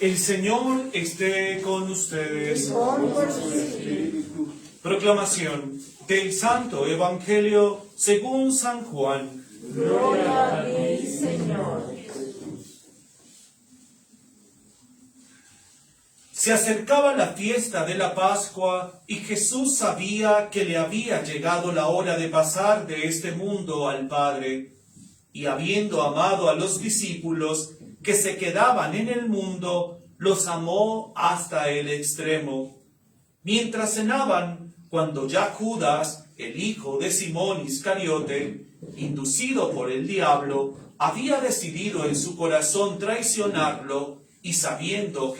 El Señor esté con ustedes. Con vuestro espíritu. Proclamación del Santo Evangelio según San Juan. Gloria a ti, Señor. Se acercaba la fiesta de la Pascua y Jesús sabía que le había llegado la hora de pasar de este mundo al Padre. Y habiendo amado a los discípulos que se quedaban en el mundo, los amó hasta el extremo. Mientras cenaban, cuando ya Judas, el hijo de Simón Iscariote, inducido por el diablo, había decidido en su corazón traicionarlo, y sabiendo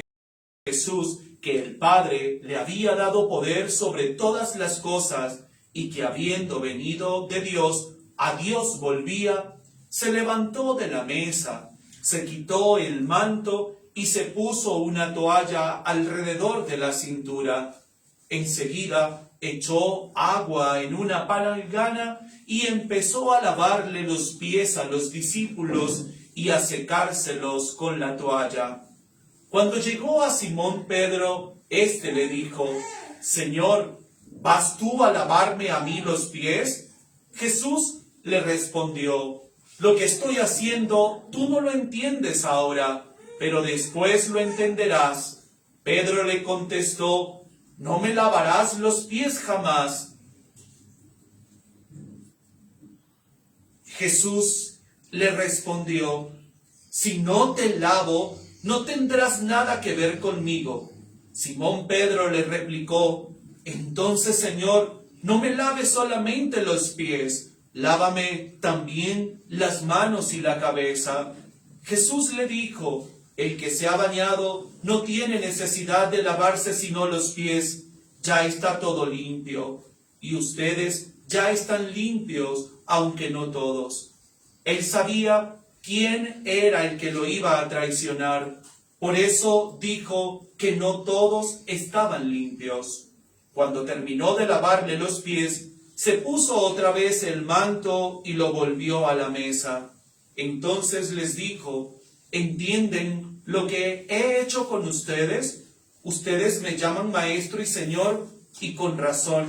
Jesús que el Padre le había dado poder sobre todas las cosas, y que habiendo venido de Dios, a Dios volvía, se levantó de la mesa, se quitó el manto y se puso una toalla alrededor de la cintura. Enseguida echó agua en una palangana y empezó a lavarle los pies a los discípulos y a secárselos con la toalla. Cuando llegó a Simón Pedro, éste le dijo: Señor, ¿vas tú a lavarme a mí los pies? Jesús le respondió: lo que estoy haciendo tú no lo entiendes ahora, pero después lo entenderás. Pedro le contestó: no me lavarás los pies jamás. Jesús le respondió: si no te lavo, no tendrás nada que ver conmigo. Simón Pedro le replicó: entonces, Señor, no me laves solamente los pies, lávame también las manos y la cabeza. Jesús le dijo: el que se ha bañado no tiene necesidad de lavarse sino los pies, ya está todo limpio. Y ustedes ya están limpios, aunque no todos. Él sabía quién era el que lo iba a traicionar. Por eso dijo que no todos estaban limpios. Cuando terminó de lavarle los pies, se puso otra vez el manto y lo volvió a la mesa. Entonces les dijo: ¿entienden lo que he hecho con ustedes? Ustedes me llaman maestro y señor, y con razón,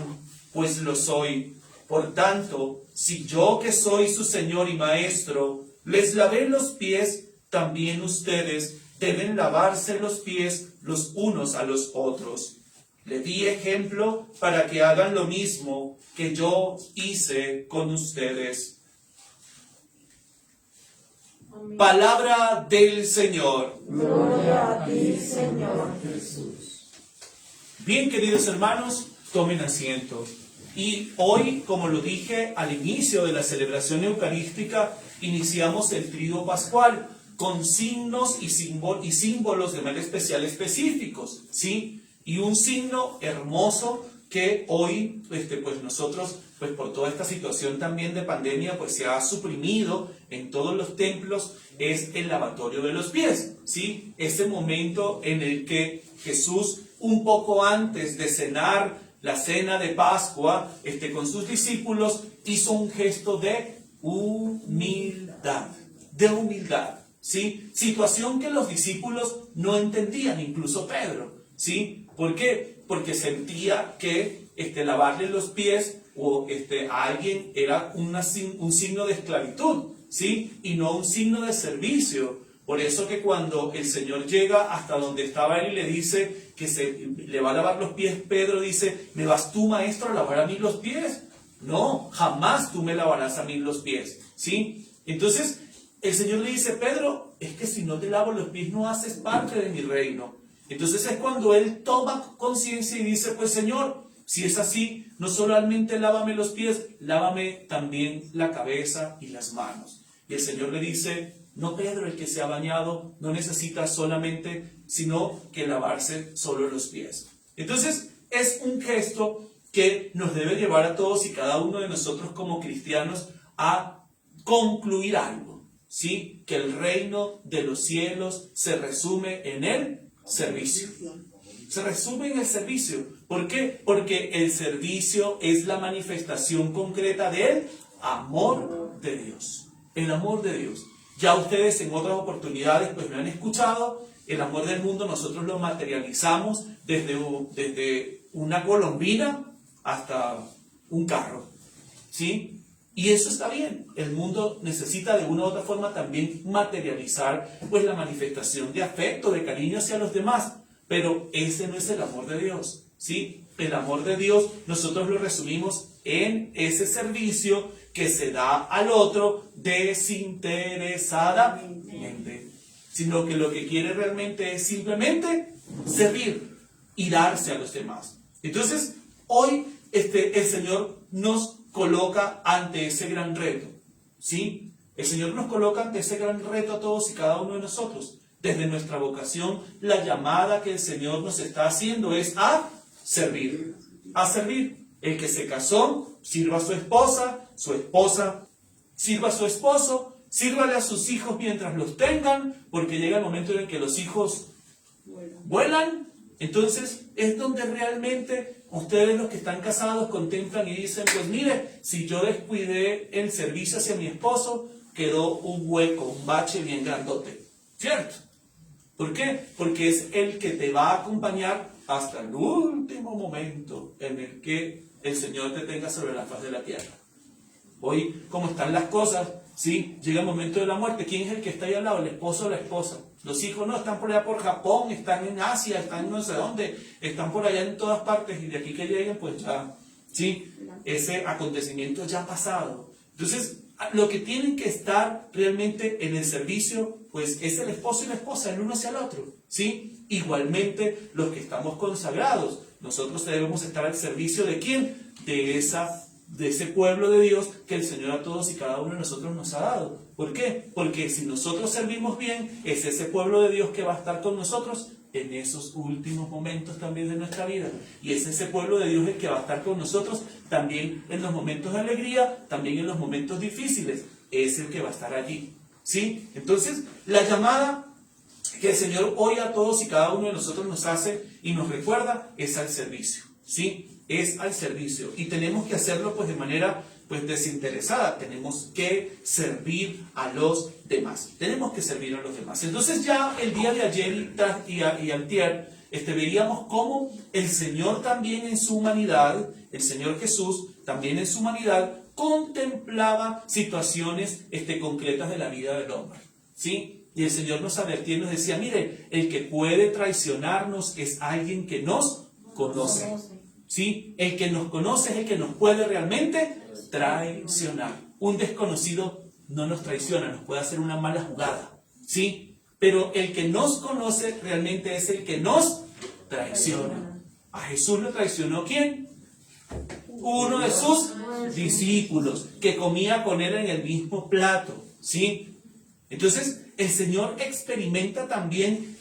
pues lo soy. Por tanto, si yo, que soy su señor y maestro, les lavé los pies, también ustedes deben lavarse los pies los unos a los otros. Le di ejemplo para que hagan lo mismo que yo hice con ustedes. Amén. Palabra del Señor. Gloria a ti, Señor Jesús. Bien, queridos hermanos, tomen asiento. Y hoy, como lo dije al inicio de la celebración eucarística, iniciamos el Triduo Pascual con signos y símbolos de manera especial específicos, ¿sí? Y un signo hermoso que hoy, pues nosotros, pues por toda esta situación también de pandemia, pues se ha suprimido en todos los templos, es el lavatorio de los pies, ¿sí? Ese momento en el que Jesús, un poco antes de cenar la cena de Pascua, con sus discípulos, hizo un gesto de humildad, ¿sí? Situación que los discípulos no entendían, incluso Pedro, ¿sí? ¿Por qué? Porque sentía que lavarle los pies a alguien era un signo de esclavitud, ¿sí? Y no un signo de servicio. Por eso que cuando el Señor llega hasta donde estaba él y le dice que le va a lavar los pies, Pedro dice: ¿me vas tú, maestro, a lavar a mí los pies? No, jamás tú me lavarás a mí los pies, ¿sí? Entonces, el Señor le dice: Pedro, es que si no te lavo los pies no haces parte de mi reino. Entonces es cuando él toma conciencia y dice: pues Señor, si es así, no solamente lávame los pies, lávame también la cabeza y las manos. Y el Señor le dice: no, Pedro, el que se ha bañado no necesita solamente, sino que lavarse solo los pies. Entonces es un gesto que nos debe llevar a todos y cada uno de nosotros como cristianos a concluir algo, ¿sí? Que el reino de los cielos se resume en el servicio. Se resume en el servicio. ¿Por qué? Porque el servicio es la manifestación concreta del amor de Dios. El amor de Dios. Ya ustedes en otras oportunidades pues me han escuchado. El amor del mundo nosotros lo materializamos desde una colombina hasta un carro, ¿sí? Y eso está bien. El mundo necesita de una u otra forma también materializar pues la manifestación de afecto, de cariño hacia los demás. Pero ese no es el amor de Dios, ¿sí? El amor de Dios nosotros lo resumimos en ese servicio que se da al otro desinteresadamente, sino que lo que quiere realmente es simplemente servir y darse a los demás. Entonces, hoy el Señor nos coloca ante ese gran reto, ¿sí? El Señor nos coloca ante ese gran reto a todos y cada uno de nosotros. Desde nuestra vocación, la llamada que el Señor nos está haciendo es a servir. A servir. El que se casó, sirva a su esposa sirva a su esposo, sírvale a sus hijos mientras los tengan, porque llega el momento en el que los hijos vuelan. Entonces es donde realmente ustedes, los que están casados, contemplan y dicen, pues mire, si yo descuidé el servicio hacia mi esposo, quedó un hueco, un bache bien grandote, ¿cierto? ¿Por qué? Porque es el que te va a acompañar hasta el último momento en el que el Señor te tenga sobre la faz de la tierra. Hoy, como están las cosas, ¿sí? Llega el momento de la muerte. ¿Quién es el que está ahí al lado? ¿El esposo o la esposa? Los hijos no, están por allá por Japón, están en Asia, están no sé dónde, están por allá en todas partes, y de aquí que lleguen, pues ya, ¿sí? Ese acontecimiento ya ha pasado. Entonces, lo que tienen que estar realmente en el servicio, pues es el esposo y la esposa, el uno hacia el otro, ¿sí? Igualmente, los que estamos consagrados, nosotros debemos estar al servicio ¿de quién? De ese pueblo de Dios que el Señor a todos y cada uno de nosotros nos ha dado. ¿Por qué? Porque si nosotros servimos bien, es ese pueblo de Dios que va a estar con nosotros en esos últimos momentos también de nuestra vida. Y es ese pueblo de Dios el que va a estar con nosotros también en los momentos de alegría, también en los momentos difíciles. Es el que va a estar allí, ¿sí? Entonces, la llamada que el Señor hoy a todos y cada uno de nosotros nos hace y nos recuerda es al servicio, ¿sí? Es al servicio. Y tenemos que hacerlo pues de manera pues desinteresada. Tenemos que servir a los demás. Tenemos que servir a los demás. Entonces ya el día de ayer y antier, veíamos cómo el Señor también en su humanidad, el Señor Jesús también en su humanidad, contemplaba situaciones concretas de la vida del hombre, ¿sí? Y el Señor nos advertía y nos decía, mire, el que puede traicionarnos es alguien que nos conoce, ¿sí? El que nos conoce es el que nos puede realmente traicionar. Un desconocido no nos traiciona, nos puede hacer una mala jugada, ¿sí? Pero el que nos conoce realmente es el que nos traiciona. ¿A Jesús lo traicionó quién? Uno de sus discípulos, que comía con él en el mismo plato, ¿sí? Entonces, el Señor experimenta también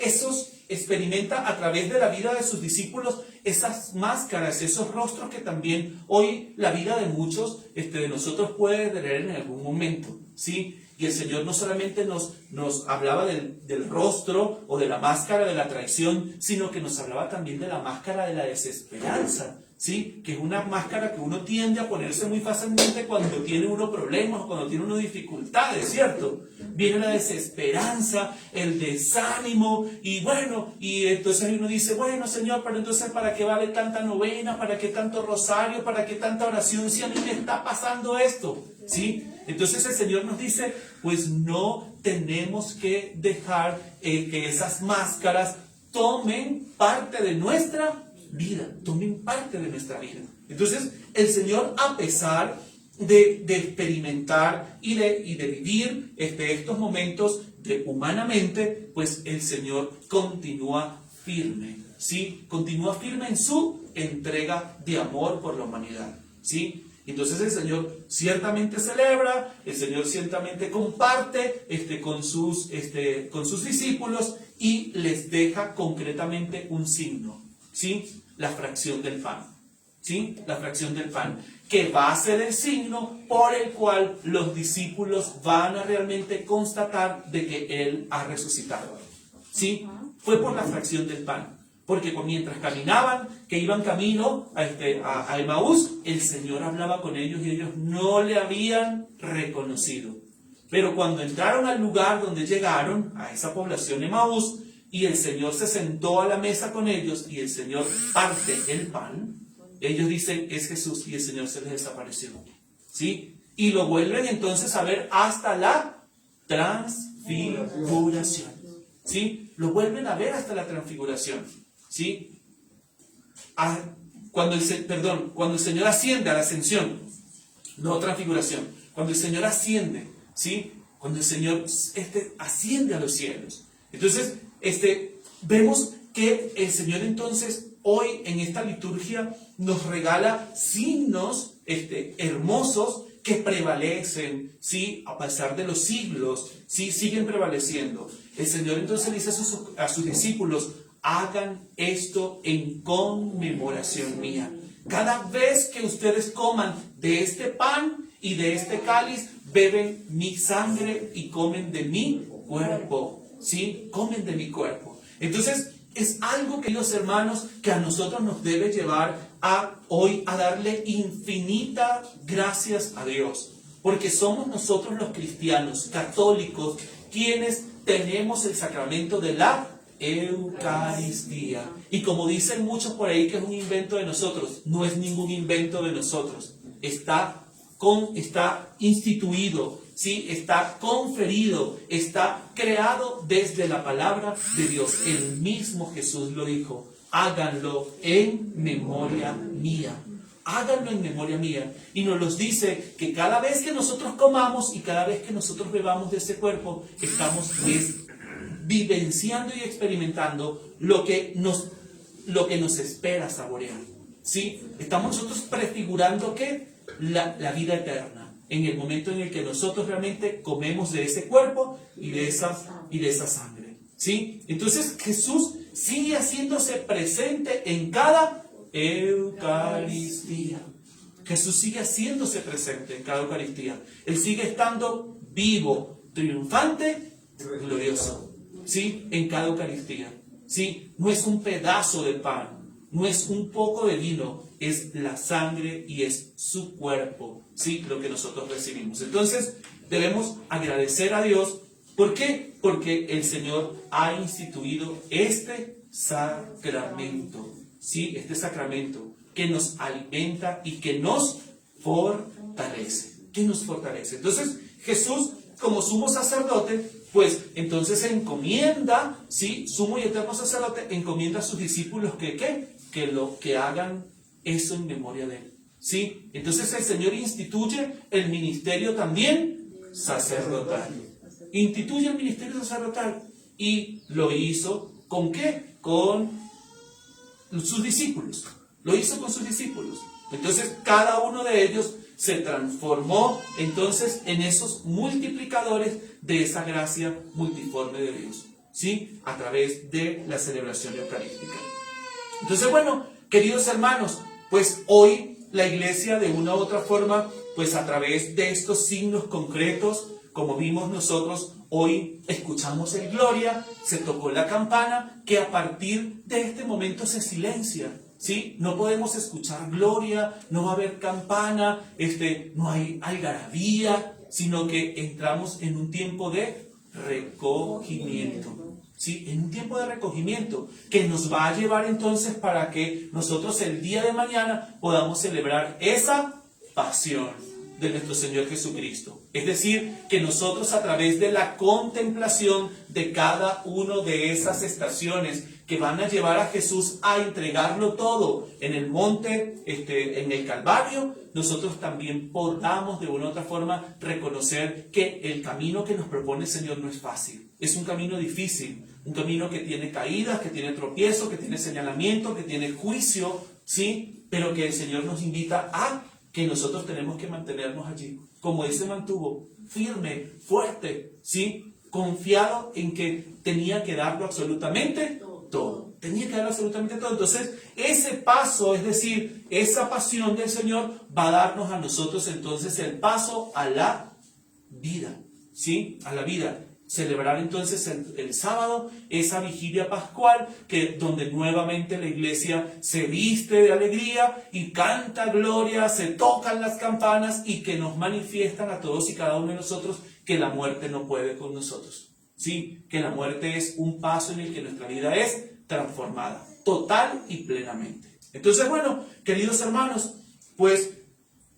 experimenta a través de la vida de sus discípulos esas máscaras, esos rostros que también hoy la vida de muchos de nosotros puede tener en algún momento, ¿sí? Y el Señor no solamente nos hablaba del rostro o de la máscara de la traición, sino que nos hablaba también de la máscara de la desesperanza, ¿sí? Que es una máscara que uno tiende a ponerse muy fácilmente cuando tiene uno problemas o cuando tiene uno dificultades, ¿cierto? Viene la desesperanza, el desánimo, y bueno, y entonces uno dice, bueno, Señor, pero entonces ¿para qué vale tanta novena? ¿Para qué tanto rosario? ¿Para qué tanta oración si a mí me está pasando esto? ¿Sí? Entonces el Señor nos dice, pues no tenemos que dejar que esas máscaras tomen parte de nuestra vida, tomen parte de nuestra vida. Entonces el Señor, a pesar de experimentar y de vivir estos momentos humanamente, pues el Señor continúa firme, ¿sí? Continúa firme en su entrega de amor por la humanidad, ¿sí? Entonces el Señor ciertamente celebra, el Señor ciertamente comparte con sus discípulos y les deja concretamente un signo, ¿sí? La fracción del pan, ¿sí? La fracción del pan, que va a ser el signo por el cual los discípulos van a realmente constatar de que Él ha resucitado, ¿sí? Fue por la fracción del pan. Porque mientras caminaban, que iban camino a Emaús, el Señor hablaba con ellos y ellos no le habían reconocido. Pero cuando entraron al lugar donde llegaron, a esa población de Emaús, y el Señor se sentó a la mesa con ellos, y el Señor parte el pan, ellos dicen, es Jesús, y el Señor se les desapareció. ¿Sí? Y lo vuelven entonces a ver hasta la transfiguración. ¿Sí? Lo vuelven a ver hasta la transfiguración. ¿Sí? Cuando el Señor asciende a la ascensión, no transfiguración, cuando el Señor asciende, ¿sí? Cuando el Señor asciende a los cielos. Entonces, vemos que el Señor entonces hoy en esta liturgia nos regala signos hermosos que prevalecen, ¿sí? A pesar de los siglos, ¿sí? Siguen prevaleciendo. El Señor entonces dice a sus discípulos, hagan esto en conmemoración mía. Cada vez que ustedes coman de este pan y de este cáliz, beben mi sangre y comen de mi cuerpo. ¿Sí? Comen de mi cuerpo. Entonces, es algo, queridos hermanos, que a nosotros nos debe llevar hoy a darle infinita gracias a Dios. Porque somos nosotros los cristianos católicos quienes tenemos el sacramento de la Eucaristía. Y como dicen muchos por ahí que es un invento de nosotros, no es ningún invento de nosotros. Está instituido, ¿sí? Está conferido, está creado desde la palabra de Dios. El mismo Jesús lo dijo, háganlo en memoria mía. Háganlo en memoria mía. Y nos los dice que cada vez que nosotros comamos y cada vez que nosotros bebamos de ese cuerpo, estamos vivenciando y experimentando lo que nos espera saborear. ¿Sí? Estamos nosotros prefigurando ¿qué? La vida eterna. En el momento en el que nosotros realmente comemos de ese cuerpo y de esa sangre. ¿Sí? Entonces Jesús sigue haciéndose presente en cada Eucaristía. Jesús sigue haciéndose presente en cada Eucaristía. Él sigue estando vivo, triunfante, glorioso. ¿Sí? En cada Eucaristía. ¿Sí? No es un pedazo de pan, no es un poco de vino, es la sangre y es su cuerpo, ¿sí? Lo que nosotros recibimos. Entonces, debemos agradecer a Dios. ¿Por qué? Porque el Señor ha instituido este sacramento, ¿sí? Este sacramento que nos alimenta y que nos fortalece. Entonces, Jesús, como sumo sacerdote, pues entonces encomienda, ¿sí? Sumo y eterno sacerdote, encomienda a sus discípulos que hagan eso en memoria de él, ¿sí? Entonces el Señor instituye el ministerio también sacerdotal. Instituye el ministerio sacerdotal y lo hizo ¿con qué? Con sus discípulos. Lo hizo con sus discípulos. Entonces cada uno de ellos se transformó entonces en esos multiplicadores de esa gracia multiforme de Dios, ¿sí? A través de la celebración eucarística. Entonces, bueno, queridos hermanos, pues hoy la iglesia de una u otra forma, pues a través de estos signos concretos, como vimos nosotros, hoy escuchamos el Gloria, se tocó la campana, que a partir de este momento se silencia, ¿sí? No podemos escuchar Gloria, no va a haber campana, no hay algarabía, sino que entramos en un tiempo de recogimiento. ¿Sí? En un tiempo de recogimiento que nos va a llevar entonces para que nosotros el día de mañana podamos celebrar esa pasión de nuestro Señor Jesucristo. Es decir, que nosotros a través de la contemplación de cada una de esas estaciones que van a llevar a Jesús a entregarlo todo en el monte, en el Calvario, nosotros también podamos de una u otra forma reconocer que el camino que nos propone el Señor no es fácil. Es un camino difícil, un camino que tiene caídas, que tiene tropiezos, que tiene señalamiento, que tiene juicio, ¿sí? Pero que el Señor nos invita a que nosotros tenemos que mantenernos allí, como Él se mantuvo, firme, fuerte, ¿sí? Confiado en que tenía que darlo absolutamente todo. Tenía que darlo absolutamente todo. Entonces, ese paso, es decir, esa pasión del Señor va a darnos a nosotros entonces el paso a la vida, ¿sí? A la vida. Celebrar entonces el sábado esa vigilia pascual donde nuevamente la iglesia se viste de alegría y canta gloria, se tocan las campanas y que nos manifiestan a todos y cada uno de nosotros que la muerte no puede con nosotros. Sí, que la muerte es un paso en el que nuestra vida es transformada, total y plenamente. Entonces, bueno, queridos hermanos, pues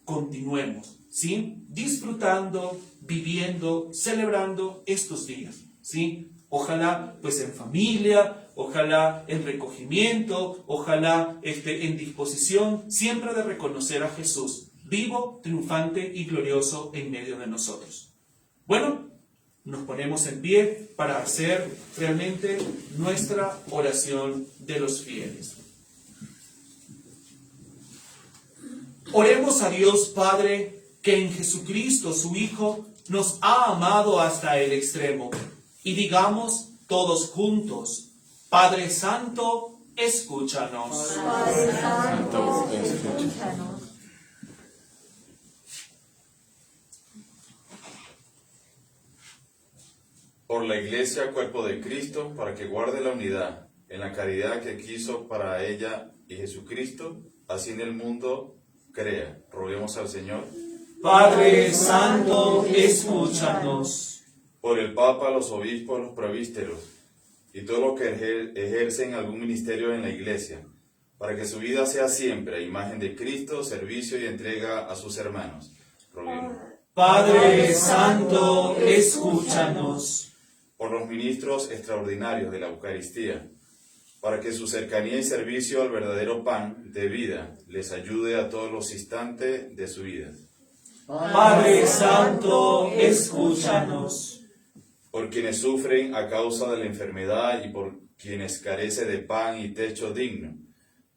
continuemos, ¿sí? Disfrutando, viviendo, celebrando estos días, ¿sí? Ojalá pues en familia, ojalá en recogimiento, ojalá en disposición siempre de reconocer a Jesús, vivo, triunfante y glorioso en medio de nosotros. Bueno, nos ponemos en pie para hacer realmente nuestra oración de los fieles. Oremos a Dios Padre, que en Jesucristo, su Hijo, nos ha amado hasta el extremo. Y digamos todos juntos, Padre Santo, escúchanos. Padre Santo, escúchanos. Por la Iglesia, cuerpo de Cristo, para que guarde la unidad, en la caridad que quiso para ella y Jesucristo, así en el mundo crea. Roguemos al Señor. Padre Santo, escúchanos. Por el Papa, los obispos, los presbíteros, y todos los que ejercen algún ministerio en la Iglesia, para que su vida sea siempre a imagen de Cristo, servicio y entrega a sus hermanos. Roguemos. Padre Santo, escúchanos. Por los ministros extraordinarios de la Eucaristía, para que su cercanía y servicio al verdadero pan de vida les ayude a todos los instantes de su vida. Padre Santo, escúchanos. Por quienes sufren a causa de la enfermedad y por quienes carecen de pan y techo digno,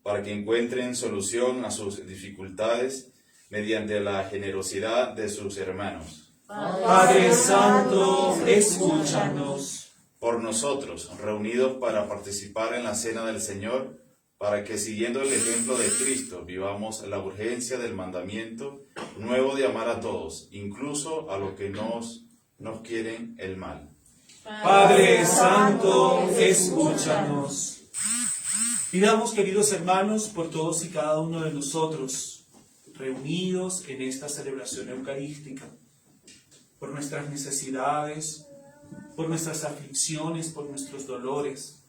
para que encuentren solución a sus dificultades mediante la generosidad de sus hermanos. Padre Santo, escúchanos. Por nosotros, reunidos para participar en la cena del Señor, para que siguiendo el ejemplo de Cristo vivamos la urgencia del mandamiento nuevo de amar a todos, incluso a los que nos quieren el mal. Padre Santo, escúchanos. Pidamos, queridos hermanos, por todos y cada uno de nosotros, reunidos en esta celebración eucarística, por nuestras necesidades, por nuestras aflicciones, por nuestros dolores,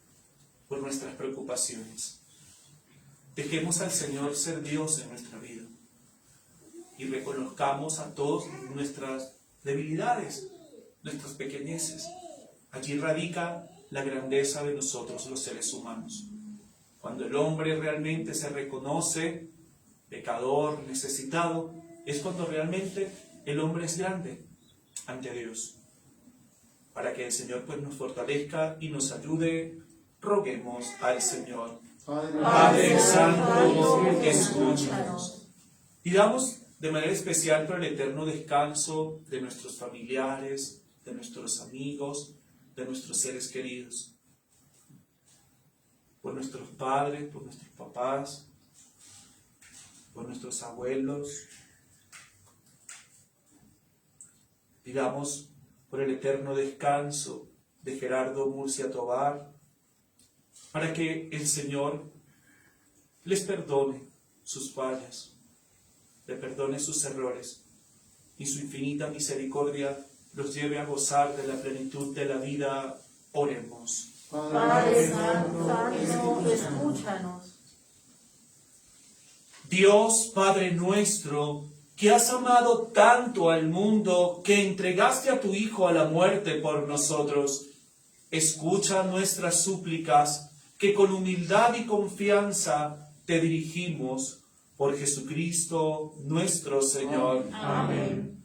por nuestras preocupaciones. Dejemos al Señor ser Dios en nuestra vida y reconozcamos a todas nuestras debilidades, nuestras pequeñeces. Allí radica la grandeza de nosotros los seres humanos. Cuando el hombre realmente se reconoce pecador, necesitado, es cuando realmente el hombre es grande ante Dios. Para que el Señor pues nos fortalezca y nos ayude, roguemos al Señor. Padre Santo, escúchanos. Pidamos de manera especial por el eterno descanso de nuestros familiares, de nuestros amigos, de nuestros seres queridos. Por nuestros padres, por nuestros papás, por nuestros abuelos. Pidamos por el eterno descanso de Gerardo Murcia Tobar, para que el Señor les perdone sus fallas, le perdone sus errores y su infinita misericordia los lleve a gozar de la plenitud de la vida. Oremos. Padre Santo, escúchanos. Dios, Padre nuestro, que has amado tanto al mundo que entregaste a tu Hijo a la muerte por nosotros, escucha nuestras súplicas que con humildad y confianza te dirigimos por Jesucristo nuestro Señor. Amén.